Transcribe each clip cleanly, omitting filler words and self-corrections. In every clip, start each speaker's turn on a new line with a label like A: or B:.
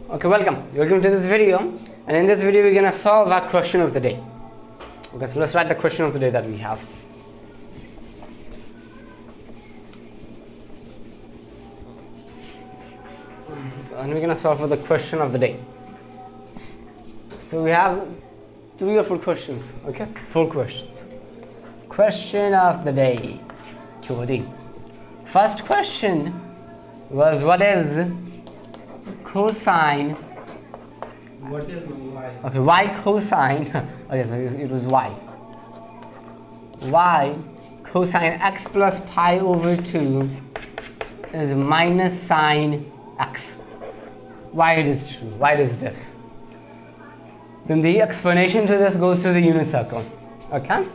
A: Okay, welcome to this video, and in this video we're going to solve our question of the day. Okay, so let's write the question of the day that we have. And we're going to solve for the question of the day. So we have 3 or 4 questions. Okay, 4 questions. Question of the day. QOD. First question was, what is cosine?
B: What is y?
A: Okay, y cosine. Okay, so it was y. Y cosine x plus pi over 2 is minus sine x. Why it is true? Why it is this? Then the explanation to this goes to the unit circle. Okay?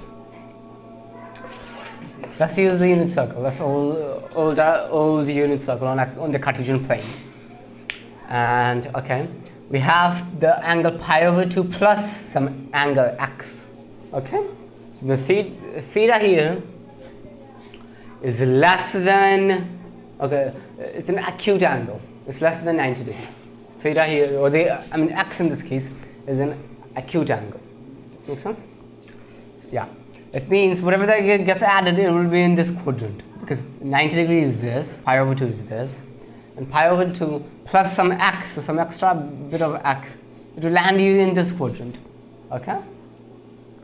A: Let's use the unit circle. Let's old unit circle on the Cartesian plane. And okay, we have the angle pi over 2 plus some angle x. Okay, so the theta here is less than, okay, it's an acute angle. It's less than 90 degrees. Theta here, or x in this case, is an acute angle. Make sense? So, yeah. It means whatever that gets added, it will be in this quadrant, because 90 degrees is this, pi over 2 is this, and pi over 2 plus some x, so some extra bit of x, it will land you in this quadrant. Okay?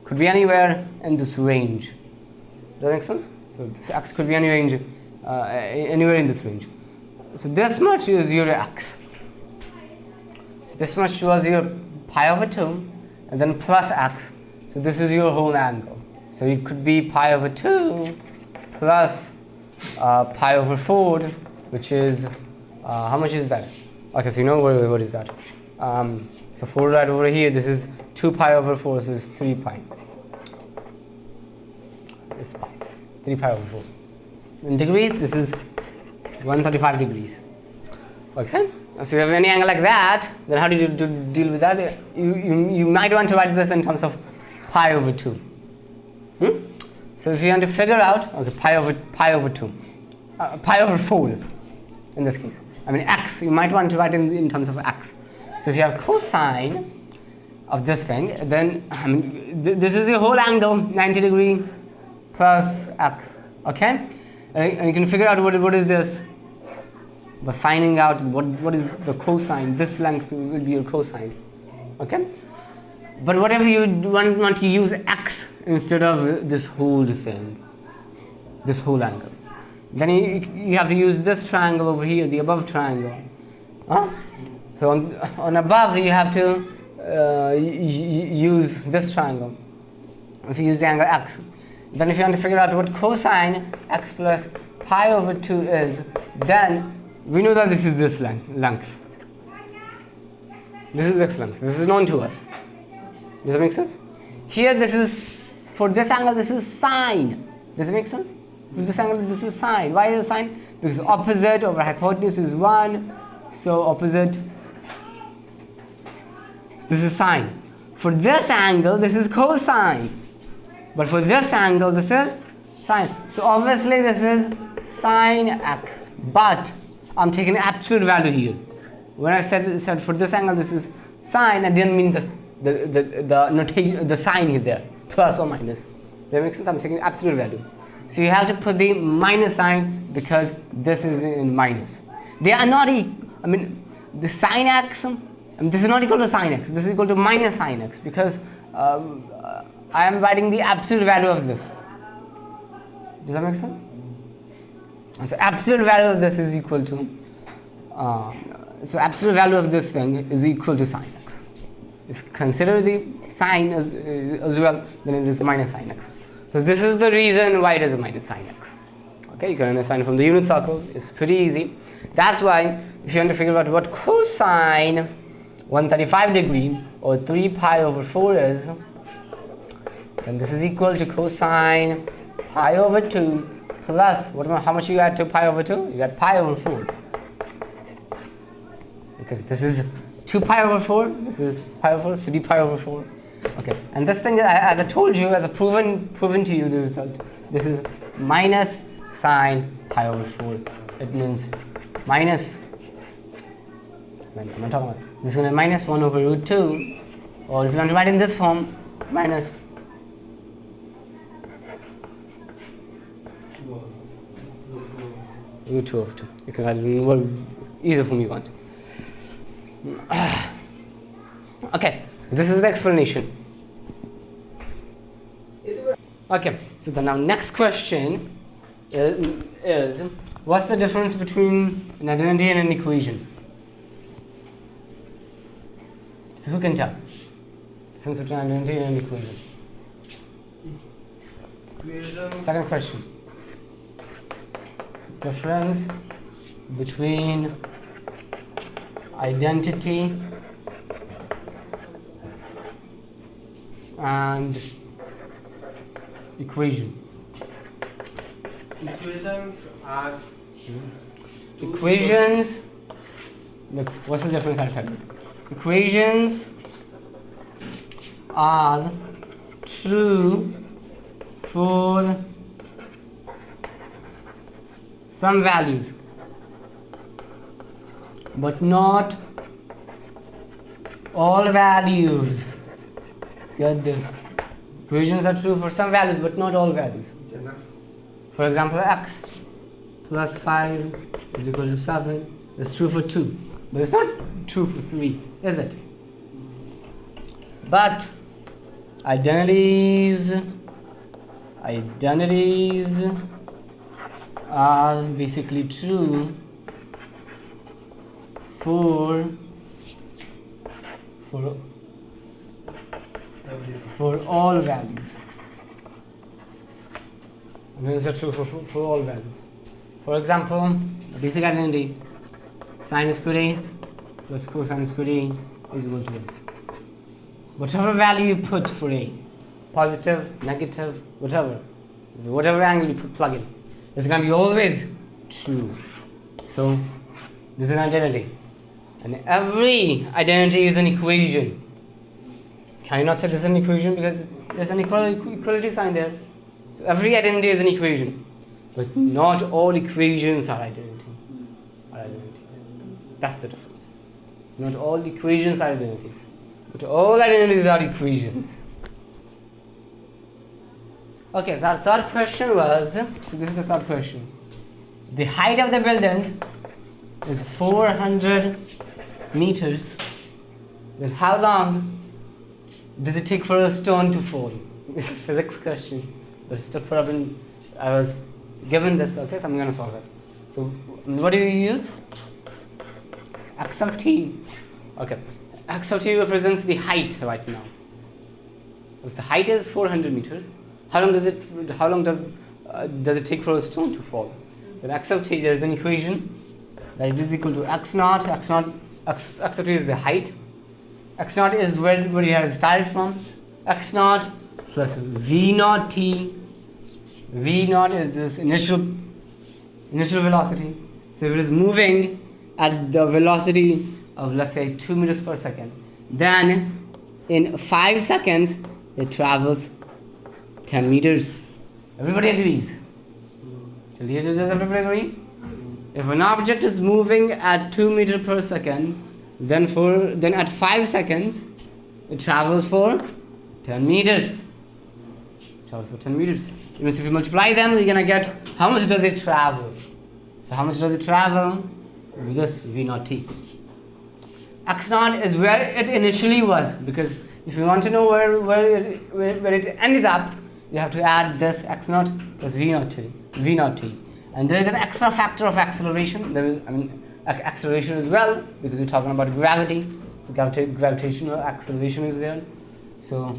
A: Could be anywhere in this range. Does that make sense? So this x could be any range, anywhere in this range. So this much is your x. So this much was your pi over 2, and then plus x. So this is your whole angle. So it could be pi over 2 plus pi over 4, which is, how much is that? Okay, so you know what is that. So 4 right over here, this is 2 pi over 4, so it's 3 pi. This pi, 3 pi over 4. In degrees, this is 135 degrees. Okay, so you have any angle like that, then how do you deal with that? You might want to write this in terms of pi over 2. So if you want to figure out, okay, pi over 2, pi over 4 in this case. I mean x, you might want to write in terms of x. So if you have cosine of this thing, then this is your whole angle, 90 degree plus x. Okay, and you can figure out what is this by finding out what is the cosine. This length will be your cosine. Okay. But whatever you want to use x instead of this whole thing, this whole angle, then you have to use this triangle over here, the above triangle. So on above you have to use this triangle. If you use the angle x, then if you want to figure out what cosine x plus pi over 2 is, then we know that this is this length. This is this length. This is known to us. Does that make sense? Here this is, for this angle this is sine. Does it make sense? For this angle this is sine. Why is it sine? Because opposite over hypotenuse is 1. So opposite, so this is sine. For this angle this is cosine. But for this angle this is sine. So obviously this is sine x. But I'm taking absolute value here. When I said for this angle this is sine, I didn't mean this. The notation, the sign is there, plus or minus. That makes sense? I'm taking absolute value. So you have to put the minus sign because this is in minus. They are not equal. I mean, the sine x, this is not equal to sine x. This is equal to minus sine x because I am writing the absolute value of this. Does that make sense? So absolute value of this is equal to, so absolute value of this thing is equal to sine x. If you consider the sine as well, then it is minus sine x. So this is the reason why it is minus sine x. Okay, you can understand from the unit circle. It's pretty easy. That's why if you want to figure out what cosine 135 degree or 3 pi over 4 is, then this is equal to cosine pi over 2 plus, how much you add to pi over 2? You add pi over 4. Because this is 2 pi over 4, this is pi over 4, 3 pi over 4. Okay, and this thing, as I told you, as a proven to you the result, this is minus sine pi over 4. It means minus I'm not talking about. So this is going to be minus 1 over root 2, or if you want to write in this form, minus root 2 over 2. You can write it in either form you want. Okay, so this is the explanation. Okay, so the now next question is what's the difference between an identity and an equation? So who can tell? Difference between an identity and an equation. Second question. Difference between identity and equation. Equations. Look, what's the difference? I'll tell you. Equations are true for some values, but not all values. Get this. Equations are true for some values, but not all values. For example, x plus 5 is equal to 7 is true for 2, but it's not true for 3, is it? But identities are basically true for all values. These are true for all values. For example, a basic identity, sine squared a plus cosine squared a is equal to a. Whatever value you put for a, positive, negative, whatever angle you plug in, it's going to be always true. So this is an identity, and every identity is an equation. Can you not say this is an equation because there's an equality sign there? So every identity is an equation, but not all equations are identities. That's the difference. Not all equations are identities, but all identities are equations. Okay, so our third question was, so this is the third question. The height of the building is 400 meters. Then how long does it take for a stone to fall? It's a physics question, but still probably I was given this, okay, so I'm going to solve it. So what do you use? X of t. Okay, X of t represents the height right now. If the height is 400 meters, how long does it take for a stone to fall? Then X of t, there is an equation that it is equal to x naught. X of t is the height. X naught is where it has started from. X naught plus v naught t. V naught is this initial velocity. So if it is moving at the velocity of, let's say, 2 meters per second, then in 5 seconds it travels 10 meters. Everybody agrees? Till here, does everybody agree? If an object is moving at 2 meters per second, then at 5 seconds it travels for 10 meters. It travels for 10 meters. It means if you multiply them, you're gonna get how much does it travel. So how much does it travel? With this v naught t. X naught is where it initially was, because if you want to know where it ended up, you have to add this x naught plus v naught t. And there is an extra factor of acceleration. Acceleration as well, because we're talking about gravity. So gravitational acceleration is there. So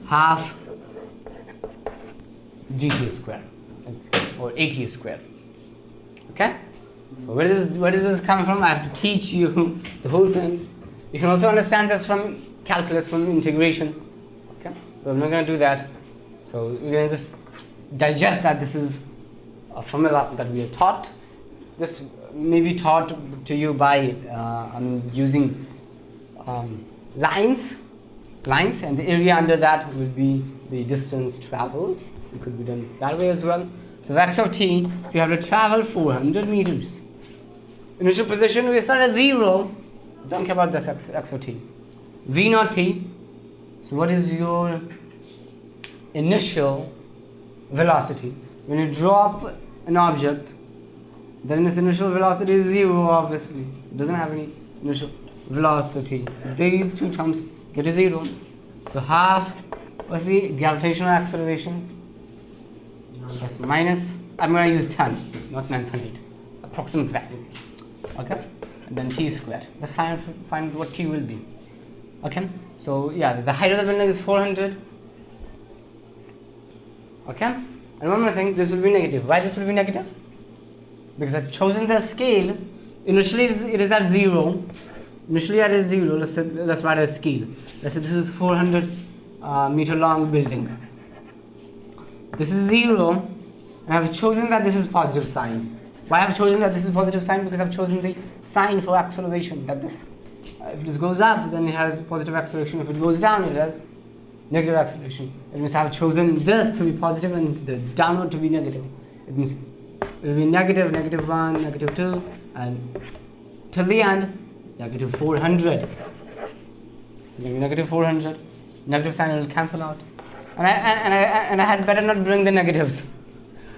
A: half gt square, or at square. Okay. So where is this coming from? I have to teach you the whole thing. You can also understand this from calculus, from integration. Okay, but I'm not going to do that. So we're going to just digest that this is a formula that we are taught. This may be taught to you by using lines, and the area under that will be the distance traveled. It could be done that way as well. So x of t, so you have to travel 400 meters. initial position, we start at 0. Don't care about this x or t. V naught t. So what is your initial velocity? When you drop an object, then its initial velocity is 0, obviously. It doesn't have any initial velocity. So these two terms get to 0. So half, what's the gravitational acceleration? Yes, minus, I'm going to use 10, not 9.8. Approximate value. Okay? And then t squared. Let's find what t will be. Okay? So, yeah, the height of the building is 400. Okay? And one more thing, this will be negative. Why this will be negative? Because I've chosen the scale. Initially, it is at 0. Initially, it is 0. Let's write a scale. Let's say this is 400 meter long building. This is 0, and I've chosen that this is positive sign. Why I've chosen that this is positive sign? Because I've chosen the sign for acceleration. That this, if this goes up, then it has positive acceleration. If it goes down, it has negative acceleration. It means I've chosen this to be positive and the downward to be negative. It means it will be negative, -1, -2, and till the end, -400. So -400. Negative sign will cancel out. And I had better not bring the negatives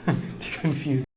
A: to confuse.